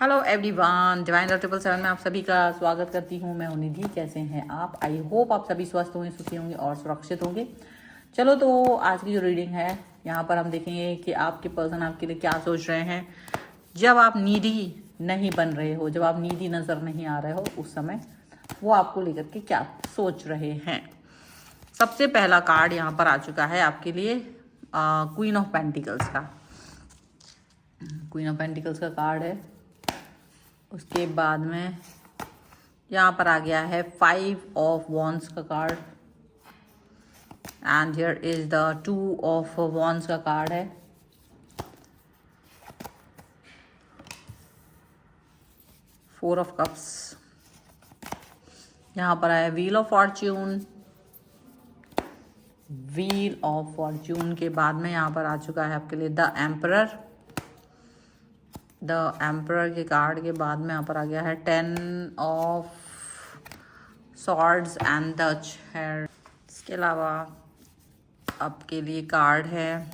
Hello everyone, divine love 777 में आप सभी का स्वागत करती हूँ। मैं हूँ निधि। कैसे हैं आप? आई होप आप सभी स्वस्थ होंगे, सुखी होंगे और सुरक्षित होंगे। चलो तो आज की जो रीडिंग है यहाँ पर हम देखेंगे कि आपके पर्सन आपके लिए क्या सोच रहे हैं जब आप नीडी नहीं बन रहे हो, जब आप नीडी नज़र नहीं आ रहे हो, उस समय वो आपको लेकर के क्या सोच रहे हैं। सबसे पहला कार्ड यहाँ पर आ चुका है आपके लिए क्वीन ऑफ पेंटिकल्स का। क्वीन ऑफ पेंटिकल्स का कार्ड है। उसके बाद में यहाँ पर आ गया है 5 ऑफ वॉन्ड्स का card and here is the 2 of wands का कार्ड है। फोर ऑफ कप्स यहाँ पर आया wheel of Fortune. Wheel of Fortune के बाद में यहाँ पर आ चुका है आपके लिए द एम्परर। द एम्परर के कार्ड के बाद में यहाँ पर आ गया है 10 of swords and the chair. इसके अलावा आपके लिए कार्ड है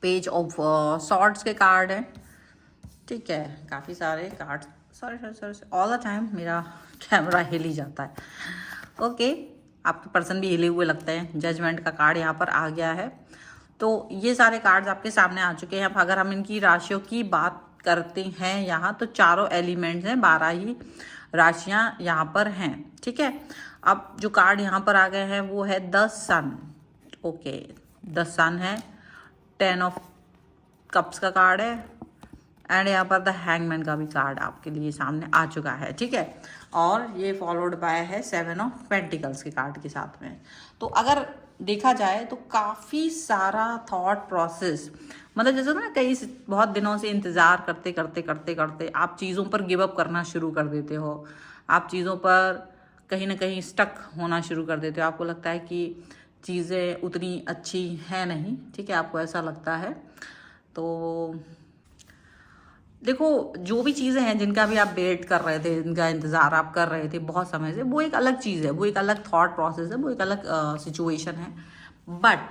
पेज ऑफ सॉर्ड्स के कार्ड है। ठीक है, काफ़ी सारे card. Sorry all the time मेरा कैमरा हिल ही जाता है। ओके, आपके पर्सन भी हिले हुए लगते हैं। जजमेंट का कार्ड यहाँ पर आ गया है। तो ये सारे कार्ड्स आपके सामने आ चुके हैं। अब अगर हम इनकी राशियों की बात करते हैं यहाँ, तो चारों एलिमेंट्स हैं, 12 ही राशियाँ यहाँ पर हैं। ठीक है, अब जो कार्ड यहाँ पर आ गए हैं वो है द सन। ओके, द सन है। 10 ऑफ कप्स का कार्ड है एंड यहाँ पर द हैंगमैन का भी कार्ड आपके लिए सामने आ चुका है। ठीक है, और ये फॉलोड बाय है 7 ऑफ पेंटिकल्स के कार्ड के साथ में। तो अगर देखा जाए तो काफ़ी सारा थॉट प्रोसेस, मतलब जैसे ना कई बहुत दिनों से इंतज़ार करते करते करते करते आप चीज़ों पर गिव अप करना शुरू कर देते हो। आप चीज़ों पर कहीं ना कहीं स्टक होना शुरू कर देते हो। आपको लगता है कि चीज़ें उतनी अच्छी हैं नहीं। ठीक है, आपको ऐसा लगता है। तो देखो, जो भी चीज़ें हैं जिनका भी आप वेट कर रहे थे, जिनका इंतज़ार आप कर रहे थे बहुत समय से, वो एक अलग चीज़ है, वो एक अलग थॉट प्रोसेस है, वो एक अलग सिचुएशन है। बट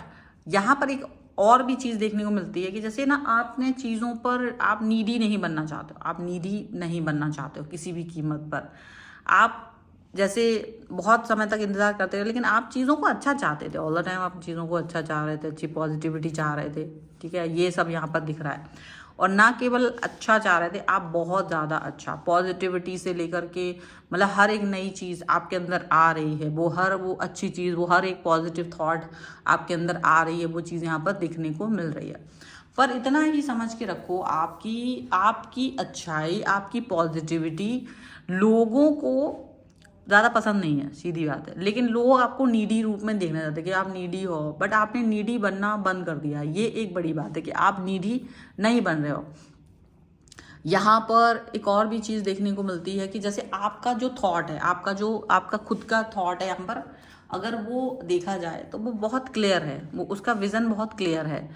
यहाँ पर एक और भी चीज़ देखने को मिलती है कि जैसे ना आपने चीज़ों पर, आप नीडी नहीं बनना चाहते हो, आप नीडी नहीं बनना चाहते हो किसी भी कीमत पर। आप जैसे बहुत समय तक इंतज़ार करते रहे, लेकिन आप चीज़ों को अच्छा चाहते थे। ऑल द टाइम आप चीज़ों को अच्छा चाह रहे थे, अच्छी पॉजिटिविटी चाह रहे थे। ठीक है, ये सब यहाँ पर दिख रहा है। और ना केवल अच्छा चाह रहे थे, आप बहुत ज़्यादा अच्छा, पॉजिटिविटी से लेकर के मतलब हर एक नई चीज़ आपके अंदर आ रही है। वो अच्छी चीज़, वो हर एक पॉजिटिव थॉट आपके अंदर आ रही है। वो चीज़ यहाँ पर दिखने को मिल रही है। पर इतना ही समझ के रखो, आपकी अच्छाई, आपकी पॉजिटिविटी लोगों को ज़्यादा पसंद नहीं है, सीधी बात है। लेकिन लोग आपको नीडी रूप में देखना चाहते हैं कि आप नीडी हो, बट आपने नीडी बनना बंद कर दिया। ये एक बड़ी बात है कि आप नीडी नहीं बन रहे हो। यहाँ पर एक और भी चीज़ देखने को मिलती है कि जैसे आपका जो थॉट है, आपका खुद का थॉट है, यहाँ पर अगर वो देखा जाए तो वो बहुत क्लियर है, वो उसका विज़न बहुत क्लियर है।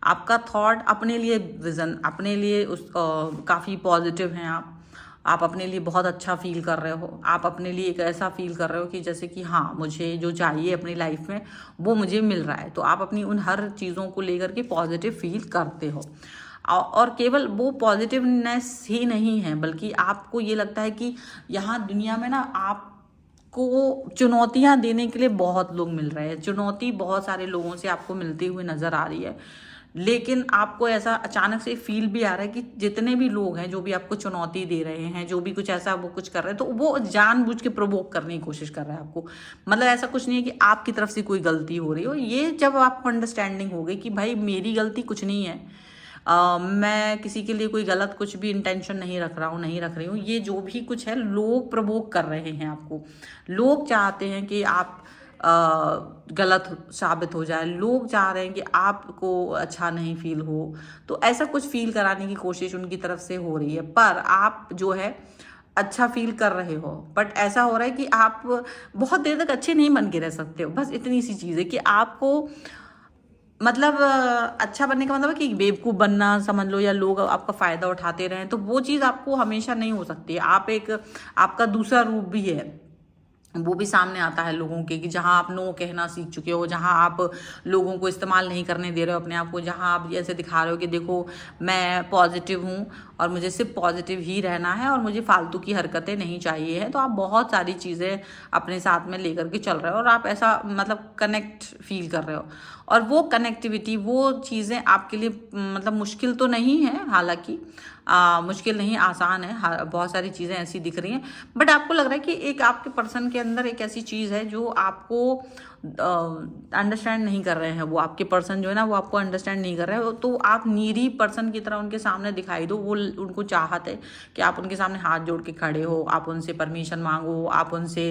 आपका थॉट अपने लिए, विज़न अपने लिए काफ़ी पॉजिटिव हैं। आप अपने लिए बहुत अच्छा फील कर रहे हो। आप अपने लिए एक ऐसा फील कर रहे हो कि जैसे कि हाँ, मुझे जो चाहिए अपनी लाइफ में वो मुझे मिल रहा है। तो आप अपनी उन हर चीज़ों को लेकर के पॉजिटिव फील करते हो। और केवल वो पॉजिटिवनेस ही नहीं है, बल्कि आपको ये लगता है कि यहाँ दुनिया में ना आपको चुनौतियाँ देने के लिए बहुत लोग मिल रहे हैं। चुनौती बहुत सारे लोगों से आपको मिलती हुई नज़र आ रही है। लेकिन आपको ऐसा अचानक से फील भी आ रहा है कि जितने भी लोग हैं, जो भी आपको चुनौती दे रहे हैं, जो भी कुछ ऐसा वो कुछ कर रहे हैं, तो वो जानबूझ के प्रोवोक करने की कोशिश कर रहा है आपको। मतलब ऐसा कुछ नहीं है कि आपकी तरफ से कोई गलती हो रही हो। ये जब आपको अंडरस्टैंडिंग हो गई कि भाई मेरी गलती कुछ नहीं है, मैं किसी के लिए कोई गलत कुछ भी इंटेंशन नहीं रख रही हूँ, ये जो भी कुछ है लोग प्रोवोक कर रहे हैं आपको। लोग चाहते हैं कि आप गलत साबित हो जाए। लोग चाह रहे हैं कि आपको अच्छा नहीं फील हो। तो ऐसा कुछ फील कराने की कोशिश उनकी तरफ से हो रही है। पर आप जो है अच्छा फील कर रहे हो, बट ऐसा हो रहा है कि आप बहुत देर तक अच्छे नहीं बन के रह सकते हो। बस इतनी सी चीज़ है कि आपको मतलब अच्छा बनने का मतलब है कि बेवकूफ़ बनना समझ लो, या लोग आपका फ़ायदा उठाते रहें, तो वो चीज़ आपको हमेशा नहीं हो सकती। आपका दूसरा रूप भी है, वो भी सामने आता है लोगों के, कि जहाँ आप नो कहना सीख चुके हो, जहाँ आप लोगों को इस्तेमाल नहीं करने दे रहे हो अपने आप को, जहाँ आप ऐसे दिखा रहे हो कि देखो मैं पॉजिटिव हूँ और मुझे सिर्फ पॉजिटिव ही रहना है और मुझे फालतू की हरकतें नहीं चाहिए है। तो आप बहुत सारी चीज़ें अपने साथ में लेकर के चल रहे हो और आप ऐसा मतलब कनेक्ट फील कर रहे हो, और वो कनेक्टिविटी, वो चीज़ें आपके लिए मतलब मुश्किल तो नहीं है, हालांकि मुश्किल नहीं, आसान है। बहुत सारी चीज़ें ऐसी दिख रही हैं, बट आपको लग रहा है कि एक आपके पर्सन के अंदर एक ऐसी चीज़ है जो आपको अंडरस्टैंड नहीं कर रहे हैं। वो आपके पर्सन जो है ना, वो आपको अंडरस्टैंड नहीं कर रहे हैं। तो आप नीडी पर्सन की तरह उनके सामने दिखाई दो। वो उनको चाहत है कि आप उनके सामने हाथ जोड़ के खड़े हो, आप उनसे परमिशन मांगो, आप उनसे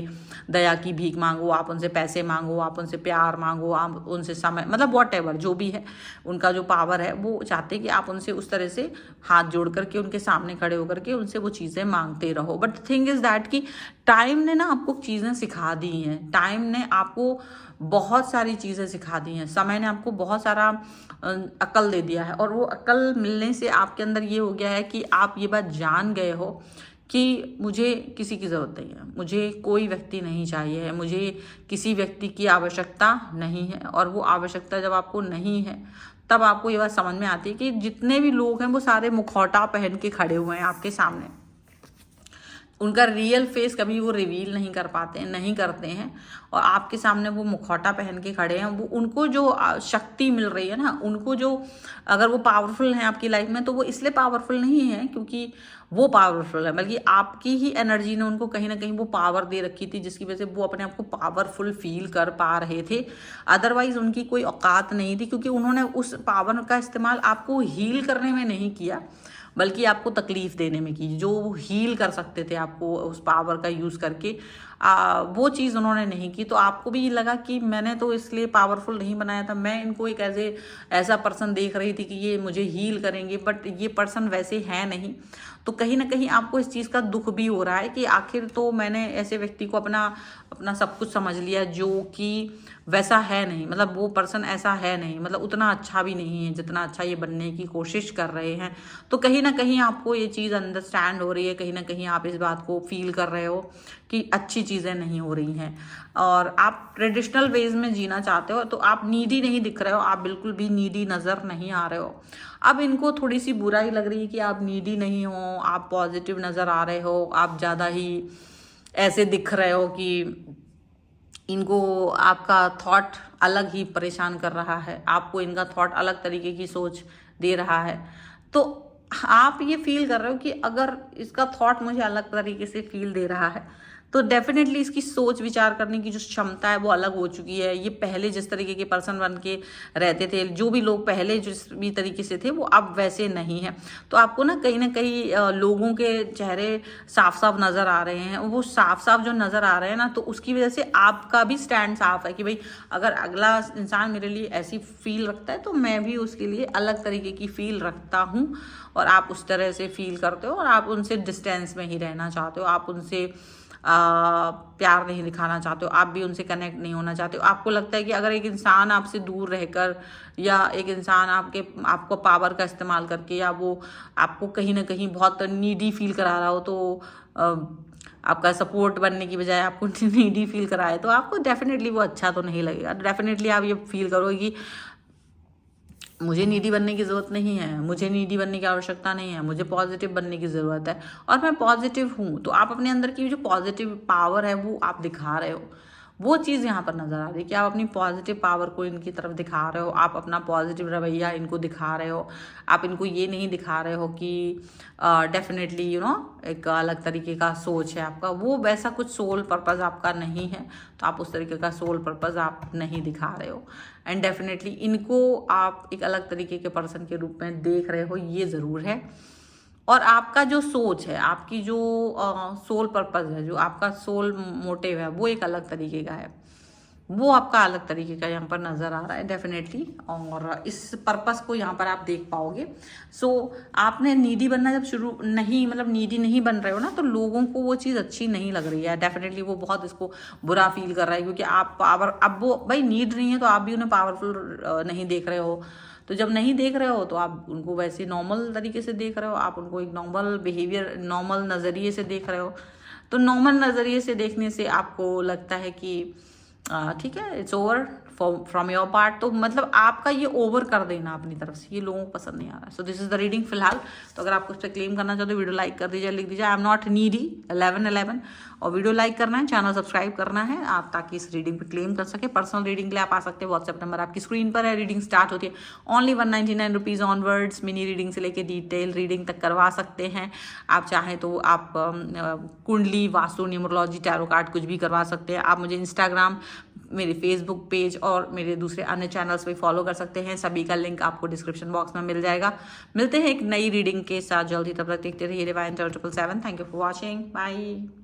दया की भीख मांगो, आप उनसे पैसे मांगो, आप उनसे प्यार मांगो, आप उनसे समय, मतलब वॉटएवर जो भी है, उनका जो पावर है, वो चाहते हैं कि आप उनसे उस तरह से हाथ जोड़ करके उनके सामने खड़े होकर के उनसे वो चीज़ें मांगते रहो। बट थिंग इज़ दैट कि टाइम ने ना आपको चीज़ें सिखा दी हैं, टाइम ने आपको बहुत सारी चीज़ें सिखा दी हैं, समय ने आपको बहुत सारा अकल दे दिया है। और वो अकल मिलने से आपके अंदर ये हो गया है कि आप ये बात जान गए हो कि मुझे किसी की ज़रूरत नहीं है, मुझे कोई व्यक्ति नहीं चाहिए है, मुझे किसी व्यक्ति की आवश्यकता नहीं है। और वो आवश्यकता जब आपको नहीं है, तब आपको ये बात समझ में आती है कि जितने भी लोग हैं वो सारे मुखौटा पहन के खड़े हुए हैं आपके सामने। उनका रियल फेस कभी वो रिवील नहीं कर पाते हैं, नहीं करते हैं, और आपके सामने वो मुखौटा पहन के खड़े हैं। वो उनको जो शक्ति मिल रही है ना, उनको जो, अगर वो पावरफुल हैं आपकी लाइफ में, तो वो इसलिए पावरफुल नहीं है क्योंकि वो पावरफुल है, बल्कि आपकी ही एनर्जी ने उनको कहीं ना कहीं वो पावर दे रखी थी, जिसकी वजह से वो अपने आप को पावरफुल फील कर पा रहे थे। अदरवाइज उनकी कोई औकात नहीं थी, क्योंकि उन्होंने उस पावर का इस्तेमाल आपको हील करने में नहीं किया, बल्कि आपको तकलीफ देने में की। जो हील कर सकते थे आपको उस पावर का यूज़ करके, वो चीज़ उन्होंने नहीं की। तो आपको भी लगा कि मैंने तो इसलिए पावरफुल नहीं बनाया था, मैं इनको एक ऐसा पर्सन देख रही थी कि ये मुझे हील करेंगे, बट ये पर्सन वैसे है नहीं। तो कहीं ना कहीं आपको इस चीज़ का दुख भी हो रहा है कि आखिर तो मैंने ऐसे व्यक्ति को अपना अपना सब कुछ समझ लिया जो कि वैसा है नहीं, मतलब वो पर्सन ऐसा है नहीं, मतलब उतना अच्छा भी नहीं है जितना अच्छा ये बनने की कोशिश कर रहे हैं। तो कहीं ना कहीं आपको ये चीज़ अंडरस्टैंड हो रही है, कहीं ना कहीं आप इस बात को फील कर रहे हो कि अच्छी चीज़ें नहीं हो रही हैं, और आप ट्रेडिशनल वेज में जीना चाहते हो। तो आप नीडी नहीं दिख रहे हो, आप बिल्कुल भी नीडी नज़र नहीं आ रहे हो। अब इनको थोड़ी सी बुराई लग रही है कि आप नीडी नहीं हो, आप पॉजिटिव नज़र आ रहे हो, आप ज़्यादा ही ऐसे दिख रहे हो कि इनको आपका थॉट अलग ही परेशान कर रहा है, आपको इनका थॉट अलग तरीके की सोच दे रहा है। तो आप ये फील कर रहे हो कि अगर इसका थॉट मुझे अलग तरीके से फील दे रहा है, तो डेफिनेटली इसकी सोच विचार करने की जो क्षमता है वो अलग हो चुकी है। ये पहले जिस तरीके के पर्सन बन के रहते थे, जो भी लोग पहले जिस भी तरीके से थे, वो अब वैसे नहीं है। तो आपको ना कहीं लोगों के चेहरे साफ साफ नज़र आ रहे हैं। वो साफ साफ जो नज़र आ रहे हैं ना, तो उसकी वजह से आपका भी स्टैंड साफ है कि भाई अगर अगला इंसान मेरे लिए ऐसी फील रखता है तो मैं भी उसके लिए अलग तरीके की फील रखता हूँ। और आप उस तरह से फील करते हो और आप उनसे डिस्टेंस में ही रहना चाहते हो, आप उनसे प्यार नहीं दिखाना चाहते हो, आप भी उनसे कनेक्ट नहीं होना चाहते हो। आपको लगता है कि अगर एक इंसान आपसे दूर रहकर, या एक इंसान आपको पावर का इस्तेमाल करके, या वो आपको कहीं ना कहीं बहुत नीडी फील करा रहा हो, तो आपका सपोर्ट बनने की बजाय आपको नीडी फील कराए, तो आपको डेफिनेटली वो अच्छा तो नहीं लगेगा। डेफिनेटली आप ये फील करोगे कि मुझे नीडी बनने की ज़रूरत नहीं है, मुझे नीडी बनने की आवश्यकता नहीं है, मुझे पॉजिटिव बनने की ज़रूरत है, और मैं पॉजिटिव हूँ। तो आप अपने अंदर की जो पॉजिटिव पावर है वो आप दिखा रहे हो, वो चीज़ यहाँ पर नज़र आ रही है कि आप अपनी पॉजिटिव पावर को इनकी तरफ दिखा रहे हो, आप अपना पॉजिटिव रवैया इनको दिखा रहे हो। आप इनको ये नहीं दिखा रहे हो कि डेफिनेटली एक अलग तरीके का सोच है आपका, वो वैसा कुछ सोल पर्पज़ आपका नहीं है। तो आप उस तरीके का सोल पर्पज़ आप नहीं दिखा रहे हो, एंड डेफिनेटली इनको आप एक अलग तरीके के पर्सन के रूप में देख रहे हो, ये ज़रूर है। और आपका जो सोच है, आपकी जो सोल पर्पज़ है, जो आपका सोल मोटिव है, वो एक अलग तरीके का है, वो आपका अलग तरीके का यहाँ पर नज़र आ रहा है डेफिनेटली। और इस पर्पस को यहाँ पर आप देख पाओगे। सो आपने नीडी बनना जब शुरू नहीं, मतलब नीडी नहीं बन रहे हो ना, तो लोगों को वो चीज़ अच्छी नहीं लग रही है। डेफिनेटली वो बहुत इसको बुरा फील कर रहा है, क्योंकि आप पावर, अब वो भाई नीड नहीं है तो आप भी उन्हें पावरफुल नहीं देख रहे हो। तो जब नहीं देख रहे हो तो आप उनको वैसे नॉर्मल तरीके से देख रहे हो, आप उनको एक नॉर्मल बिहेवियर, नॉर्मल नज़रिए से देख रहे हो। तो नॉर्मल नज़रिए से देखने से आपको लगता है कि ठीक है, it's over from your part. तो मतलब आपका ये ओवर कर देना अपनी तरफ से, ये लोगों को पसंद नहीं आ रहा है। So this is the reading फिलहाल। तो अगर आपको उस पर क्लेम करना चाहते हो वीडियो लाइक कर दीजिए, लिख दीजिए आई एम नॉट नीडी 1111 और वीडियो लाइक करना है, चैनल सब्सक्राइब करना है आप, ताकि इस रीडिंग पे क्लेम कर सके। पर्सनल रीडिंग के लिए आप आ सकते हैं, व्हाट्सएप नंबर आपकी स्क्रीन पर है। रीडिंग स्टार्ट होती है only 199 rupees onwards. Mini reading से लेके डिटेल रीडिंग तक करवा सकते हैं। आप चाहें तो आप कुंडली, वास्तु, न्यूमरोलॉजी, टैरो कार्ड कुछ भी करवा सकते हैं। आप मुझे इंस्टाग्राम, मेरे फेसबुक पेज और मेरे दूसरे अन्य चैनल्स पे फॉलो कर सकते हैं। सभी का लिंक आपको डिस्क्रिप्शन बॉक्स में मिल जाएगा। मिलते हैं एक नई रीडिंग के साथ जल्दी, तब तक देखते रहिए divine 777। Thank you for watching, bye.